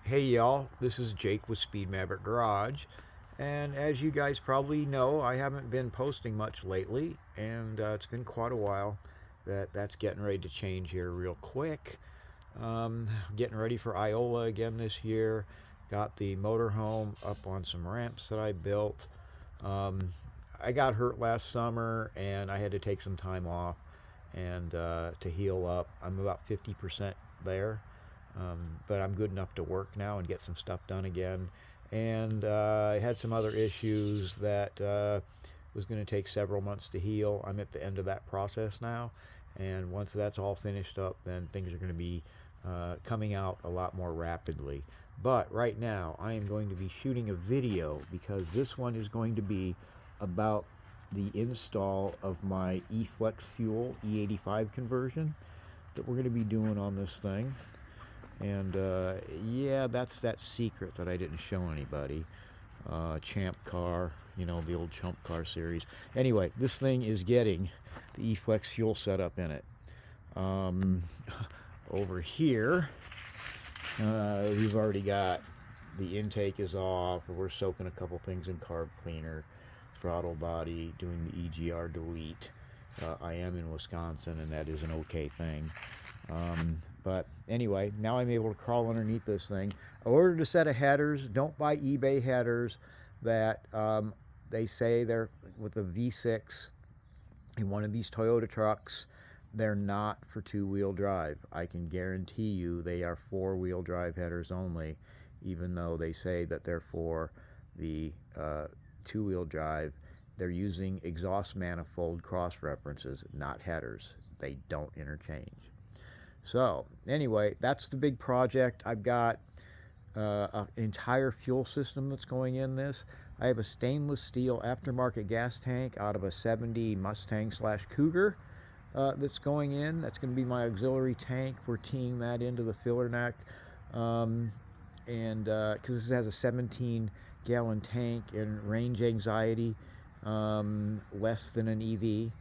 Hey y'all, this is Jake with Speed Maverick Garage, and as you guys probably know, I haven't been posting much lately, and it's been quite a while. That's getting ready to change here real quick. Getting ready for Iola again this year. Got the motorhome up on some ramps that I built. Um, I got hurt last summer, and I had to take some time off and to heal up. I'm about 50% there. But I'm good enough to work now and get some stuff done again. And I had some other issues that was going to take several months to heal. I'm at the end of that process now, and once that's all finished up, then things are going to be coming out a lot more rapidly. But right now, I am going to be shooting a video because this one is going to be about the install of my E-Flex Fuel E85 conversion that we're going to be doing on this thing. And yeah, that's that secret that I didn't show anybody. Champ car, you know, the old Chump car series. Anyway, this thing is getting the E-Flex fuel setup in it. Um, Over here, we've already got the intake is off. We're soaking a couple things in carb cleaner, throttle body, doing the EGR delete. I am in Wisconsin, and that is an okay thing. But anyway, now I'm able to crawl underneath this thing. I ordered a set of headers. Don't buy eBay headers that they say they're with a V6 in one of these Toyota trucks. They're not for two-wheel drive. I can guarantee you they are four-wheel drive headers only, even though they say that they're for the two-wheel drive. They're using exhaust manifold cross references, not headers. They don't interchange. So anyway, that's the big project. I've got an entire fuel system that's going in this. I have a stainless steel aftermarket gas tank out of a 70 Mustang / Cougar that's going in. That's going to be my auxiliary tank. We're teeing that into the filler neck. And because this has a 17-gallon tank and range anxiety less than an EV.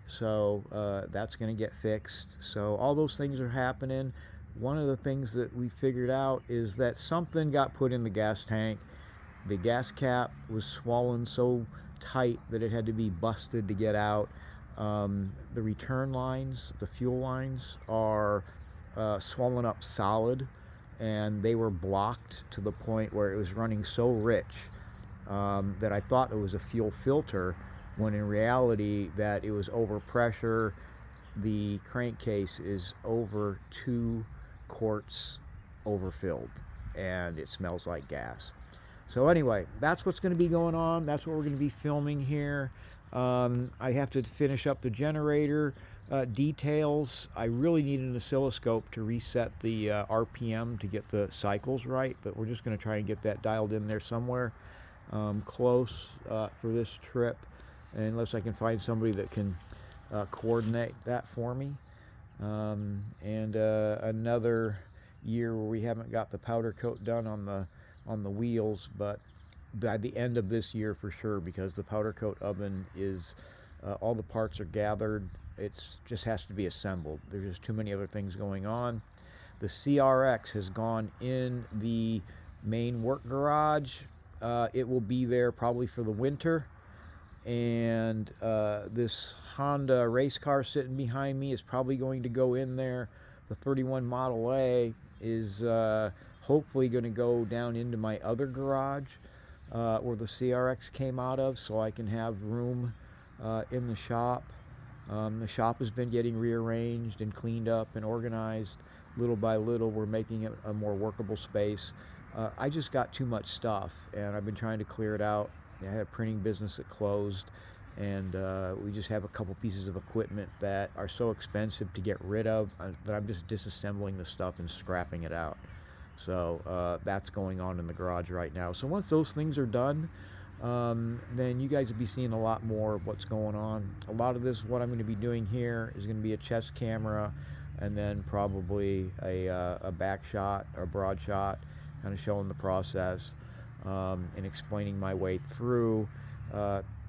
So that's going to get fixed. So all those things are happening. One of the things that we figured out is that something got put in the gas tank. The gas cap was swollen so tight that it had to be busted to get out. The return lines, the fuel lines, are swollen up solid, and they were blocked to the point where it was running so rich that I thought it was a fuel filter, when in reality that it was overpressure. The crankcase is over 2 quarts overfilled, and it smells like gas. So anyway, that's what's going to be going on. That's what we're going to be filming here. I have to finish up the generator details. I really need an oscilloscope to reset the RPM to get the cycles right, but we're just going to try and get that dialed in there somewhere close for this trip, unless I can find somebody that can coordinate that for me. And another year where we haven't got the powder coat done on the wheels, but by the end of this year for sure, because the powder coat oven is all the parts are gathered. It's just has to be assembled. There's just too many other things going on. The CRX has gone in the main work garage. It will be there probably for the winter. And this Honda race car sitting behind me is probably going to go in there. The 31 Model A is hopefully going to go down into my other garage where the CRX came out of, so I can have room in the shop. The shop has been getting rearranged and cleaned up and organized little by little. We're making it a more workable space. I just got too much stuff, and I've been trying to clear it out. I had a printing business that closed, and we just have a couple pieces of equipment that are so expensive to get rid of that I'm just disassembling the stuff and scrapping it out. So that's going on in the garage right now. So once those things are done, then you guys will be seeing a lot more of what's going on. A lot of this, what I'm going to be doing here, is going to be a chest camera, and then probably a back shot or a broad shot, kind of showing the process and explaining my way through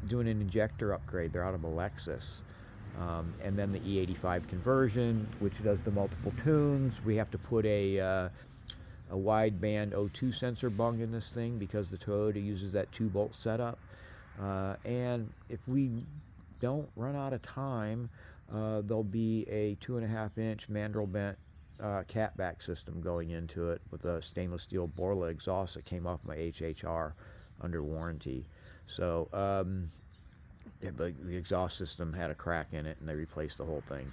doing an injector upgrade. They're out of a Lexus. And then the E85 conversion, which does the multiple tunes. We have to put a a wideband O2 sensor bung in this thing because the Toyota uses that 2-bolt setup. And if we don't run out of time, there'll be a 2.5-inch mandrel bent catback system going into it with a stainless steel Borla exhaust that came off my HHR under warranty. So the exhaust system had a crack in it, and they replaced the whole thing.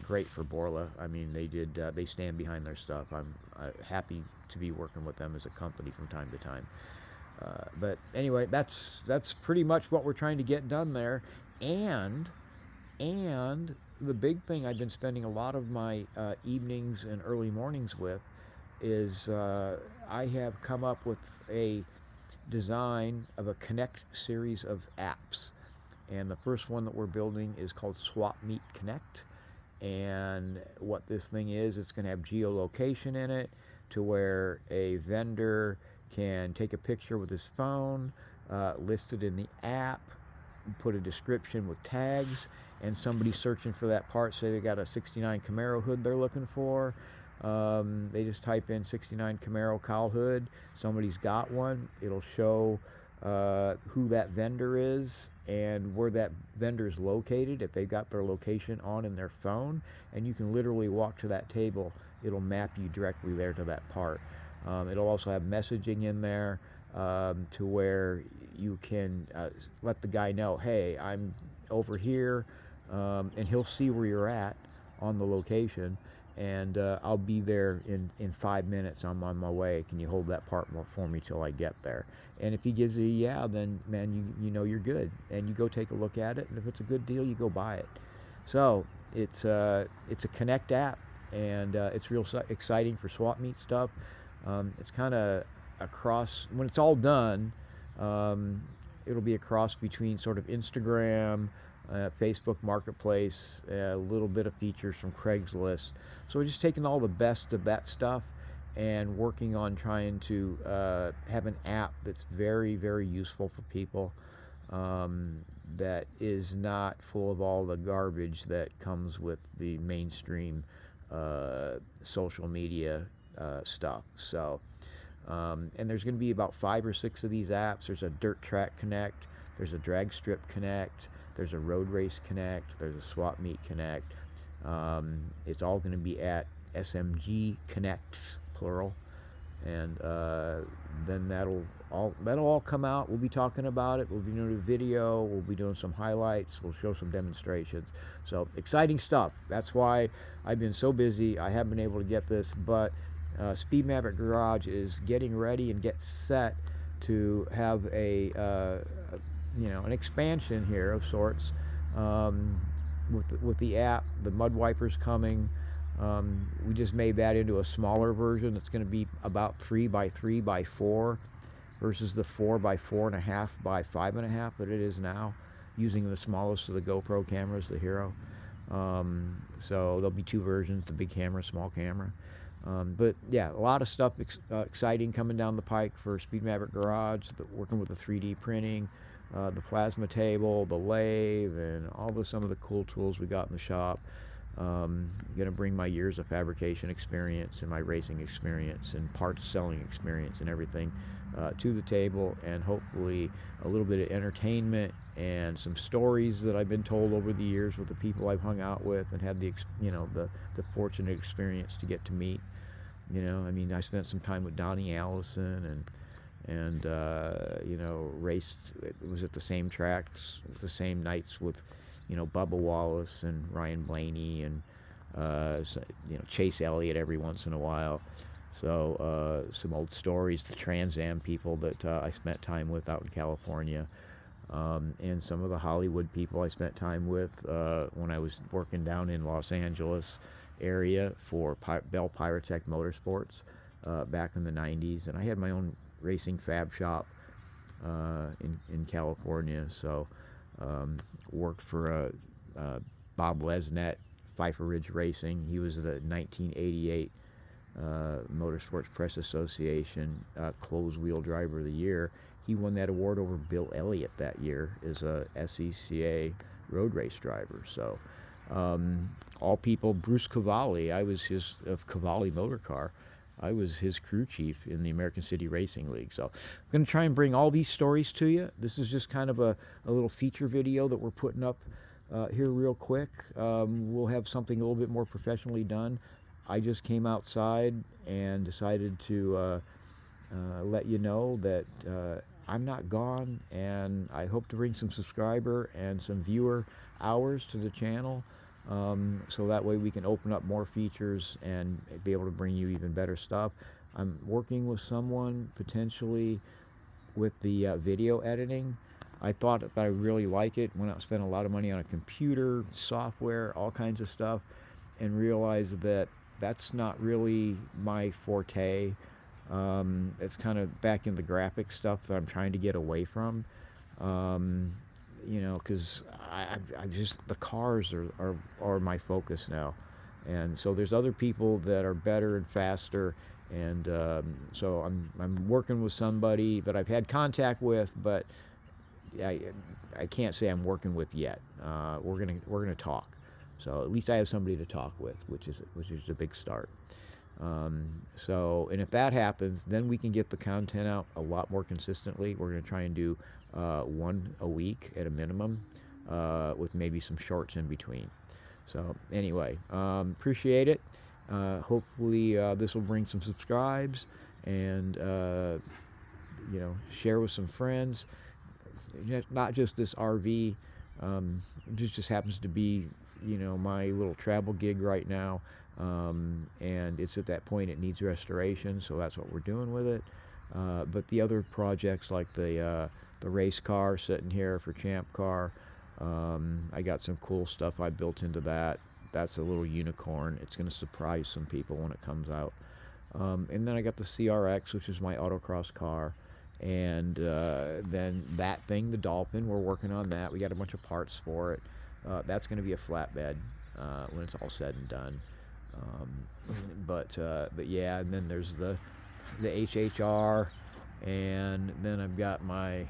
Great for Borla. I mean, they stand behind their stuff. I'm happy to be working with them as a company from time to time. But anyway, that's pretty much what we're trying to get done there. And the big thing I've been spending a lot of my evenings and early mornings with is I have come up with a design of a Connect series of apps. And the first one that we're building is called Swap Meet Connect. And what this thing is, it's going to have geolocation in it to where a vendor can take a picture with his phone, list it in the app, put a description with tags, and somebody searching for that part, say they got a 69 Camaro hood they're looking for, they just type in 69 Camaro cowl hood, somebody's got one, it'll show who that vendor is and where that vendor is located if they've got their location on in their phone, and you can literally walk to that table. It'll map you directly there to that part. It'll also have messaging in there to where you can let the guy know, hey, I'm over here, and he'll see where you're at on the location, and I'll be there in 5 minutes. I'm on my way. Can you hold that part for me till I get there? And if he gives you a yeah, then man, you know you're good, and you go take a look at it, and if it's a good deal, you go buy it. So it's a Connect app, and it's real exciting for swap meet stuff. It's kind of a cross, when it's all done, it'll be a cross between sort of Instagram, Facebook Marketplace, a little bit of features from Craigslist. So we're just taking all the best of that stuff and working on trying to have an app that's very, very useful for people, that is not full of all the garbage that comes with the mainstream social media stuff. So and there's going to be about 5 or 6 of these apps. There's a Dirt Track Connect, there's a Drag Strip Connect, there's a Road Race Connect, there's a Swap Meet Connect. It's all going to be at SMG Connects, plural, and then that'll all come out. We'll be talking about it. We'll be doing a video. We'll be doing some highlights. We'll show some demonstrations. So exciting stuff. That's why I've been so busy. I haven't been able to get this, but Speed Maverick Garage is getting ready and get set to have a an expansion here of sorts, with the app. The mud wipers coming. We just made that into a smaller version. It's going to be about 3 by 3 by 4 versus the 4 by 4.5 by 5.5 that it is now, using the smallest of the GoPro cameras, the Hero. So there'll be 2 versions, the big camera, small camera. But yeah, a lot of stuff exciting coming down the pike for Speed Maverick Garage, working with the 3D printing, the plasma table, the lathe, and some of the cool tools we got in the shop. Going to bring my years of fabrication experience and my racing experience and parts selling experience and everything to the table, and hopefully a little bit of entertainment and some stories that I've been told over the years with the people I've hung out with and had the fortunate experience to get to meet. I mean, I spent some time with Donnie Allison and raced. It was at the same tracks, the same nights with Bubba Wallace and Ryan Blaney and Chase Elliott every once in a while. So some old stories, the Trans Am people that I spent time with out in California, and some of the Hollywood people I spent time with when I was working down in Los Angeles area for Bell Pyrotech Motorsports back in the 90s. And I had my own racing fab shop in California, so worked for Bob Lesnett, Pfeiffer Ridge Racing. He was the 1988 Motorsports Press Association Closed Wheel Driver of the Year. He won that award over Bill Elliott that year as a SCCA road race driver. So all people, Bruce Cavalli, I was his of Cavalli Motor Car. I was his crew chief in the American City Racing League. So I'm going to try and bring all these stories to you. This is just kind of a little feature video that we're putting up here real quick. We'll have something a little bit more professionally done. I just came outside and decided to let you know that I'm not gone, and I hope to bring some subscriber and some viewer hours to the channel. So that way we can open up more features and be able to bring you even better stuff. I'm working with someone potentially with the video editing. I thought that I really like it, went out and spent a lot of money on a computer, software, all kinds of stuff, and realized that that's not really my forte. It's kind of back in the graphic stuff that I'm trying to get away from. You know, because I just, the cars are my focus now. And so there's other people that are better and faster, and so I'm working with somebody that I've had contact with, but I can't say I'm working with yet. We're gonna talk. So at least I have somebody to talk with, which is a big start. So, and if that happens, then we can get the content out a lot more consistently. We're going to try and do one a week at a minimum, with maybe some shorts in between. So anyway, appreciate it. Hopefully this will bring some subscribes, and you know, share with some friends. Not just this RV. This just happens to be, you know, my little travel gig right now. And it's at that point it needs restoration, so that's what we're doing with it. But the other projects, like the race car sitting here for Champ Car, I got some cool stuff I built into that. That's a little unicorn. It's going to surprise some people when it comes out. And then I got the CRX, which is my autocross car. And then that thing, the Dolphin, we're working on that. We got a bunch of parts for it. That's going to be a flatbed when it's all said and done. But yeah, and then there's the HHR, and then I've got my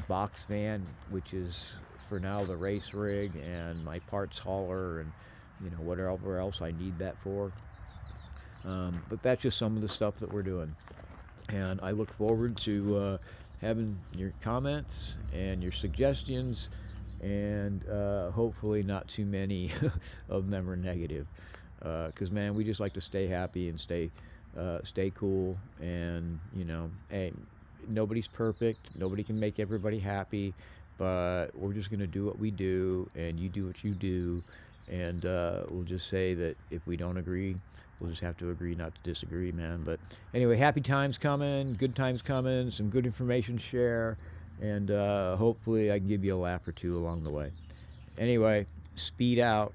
box van, which is for now the race rig, and my parts hauler, and you know, whatever else I need that for. But that's just some of the stuff that we're doing, and I look forward to having your comments and your suggestions, and hopefully not too many of them are negative. Because man, we just like to stay happy and stay cool, and you know, hey, nobody's perfect, nobody can make everybody happy, but we're just gonna do what we do, and you do what you do, and we'll just say that if we don't agree, we'll just have to agree not to disagree, man. But anyway, happy times coming, good times coming, some good information to share, and hopefully I can give you a laugh or two along the way. Anyway, speed out.